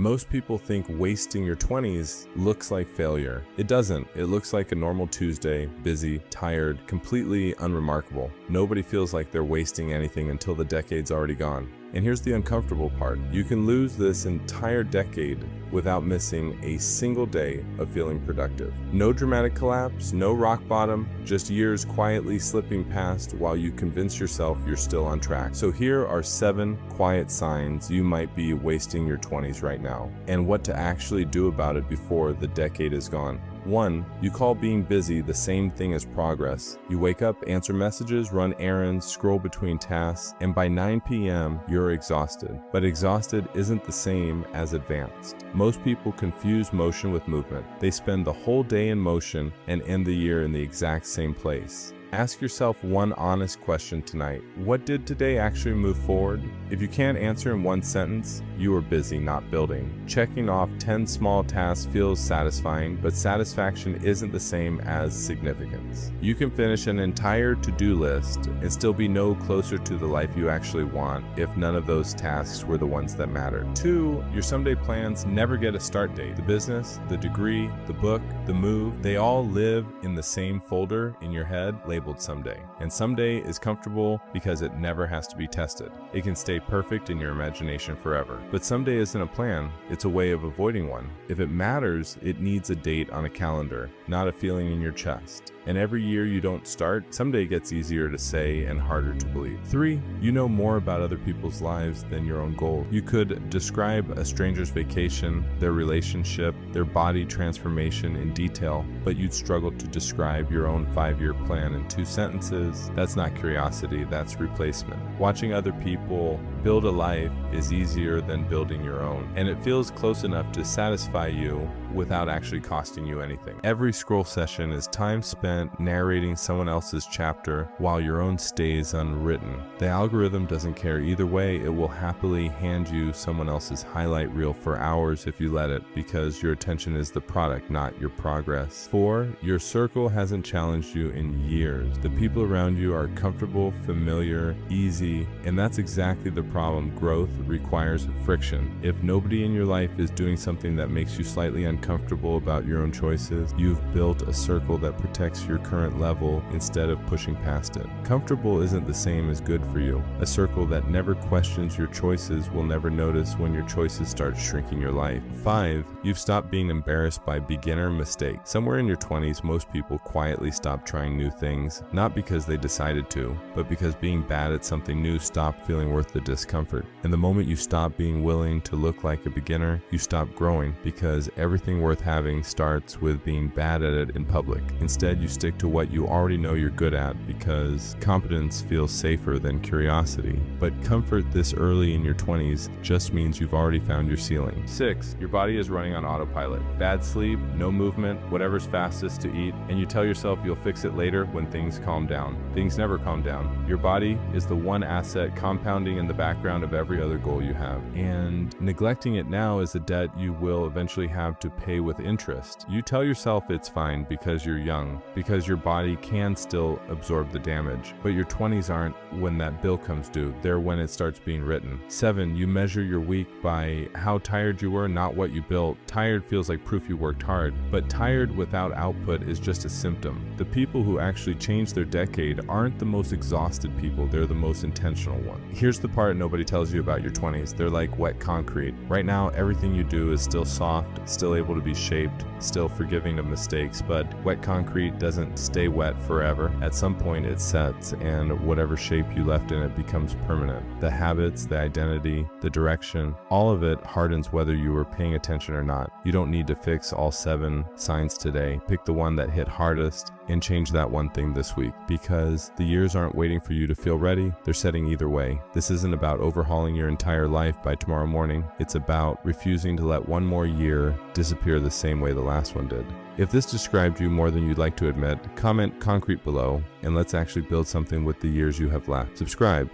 Most people think wasting your 20s looks like failure. It doesn't. It looks like a normal Tuesday, busy, tired, completely unremarkable. Nobody feels like they're wasting anything until the decade's already gone. And here's the uncomfortable part. You can lose this entire decade without missing a single day of feeling productive. No dramatic collapse, no rock bottom, just years quietly slipping past while you convince yourself you're still on track. So here are 7 quiet signs you might be wasting your 20s right now, and what to actually do about it before the decade is gone. 1. You call being busy the same thing as progress. You wake up, answer messages, run errands, scroll between tasks, and by 9 p.m. you're exhausted. But exhausted isn't the same as advanced. Most people confuse motion with movement. They spend the whole day in motion and end the year in the exact same place. Ask yourself one honest question tonight. What did today actually move forward? If you can't answer in one sentence, you are busy, not building. Checking off 10 small tasks feels satisfying, but satisfaction isn't the same as significance. You can finish an entire to-do list and still be no closer to the life you actually want if none of those tasks were the ones that matter. 2, your someday plans never get a start date. The business, the degree, the book, the move, they all live in the same folder in your head labeled someday. And someday is comfortable because it never has to be tested. It can stay perfect in your imagination forever. But someday isn't a plan, it's a way of avoiding one. If it matters, it needs a date on a calendar, not a feeling in your chest. And every year you don't start, someday gets easier to say and harder to believe. 3, you know more about other people's lives than your own goal. You could describe a stranger's vacation, their relationship, their body transformation in detail, but you'd struggle to describe your own 5-year plan in 2 sentences. That's not curiosity, that's replacement. Watching other people build a life is easier than building your own, and it feels close enough to satisfy you without actually costing you anything. Every scroll session is time spent narrating someone else's chapter while your own stays unwritten. The algorithm doesn't care either way. It will happily hand you someone else's highlight reel for hours if you let it, because your attention is the product, not your progress. 4, your circle hasn't challenged you in years. The people around you are comfortable, familiar, easy, and that's exactly the problem. Growth requires friction. If nobody in your life is doing something that makes you slightly uncomfortable about your own choices, you've built a circle that protects your current level instead of pushing past it. Comfortable isn't the same as good for you. A circle that never questions your choices will never notice when your choices start shrinking your life. 5, you've stopped being embarrassed by beginner mistakes. Somewhere in your 20s, most people quietly stop trying new things, not because they decided to, but because being bad at something new stopped feeling worth the discomfort. And the moment you stop being willing to look like a beginner, you stop growing, because everything worth having starts with being bad at it in public. Instead, you stick to what you already know you're good at, because competence feels safer than curiosity. But comfort this early in your 20s just means you've already found your ceiling. 6, your body is running on autopilot. Bad sleep, no movement, whatever's fastest to eat, and you tell yourself you'll fix it later when things calm down. Things never calm down. Your body is the one asset compounding in the background of every other goal you have. And neglecting it now is a debt you will eventually have to pay with interest. You tell yourself it's fine because you're young, because your body can still absorb the damage. But your 20s aren't when that bill comes due. They're when it starts being written. 7, you measure your week by how tired you were, not what you built. Tired feels like proof you worked hard, but tired without output is just a symptom. The people who actually change their decade aren't the most exhausted people, they're the most intentional ones. Here's the part nobody tells you about your 20s. They're like wet concrete. Right now, everything you do is still soft, still able to be shaped, still forgiving of mistakes, but wet concrete doesn't stay wet forever. At some point it sets, and whatever shape you left in it becomes permanent. The habits, the identity, the direction, all of it hardens whether you were paying attention or not. You don't need to fix all 7 signs today. Pick the one that hit hardest and change that one thing this week, because the years aren't waiting for you to feel ready. They're setting either way. This isn't about overhauling your entire life by tomorrow morning. It's about refusing to let one more year disappear the same way the last one did. If this described you more than you'd like to admit, comment concrete below, and let's actually build something with the years you have left. Subscribe.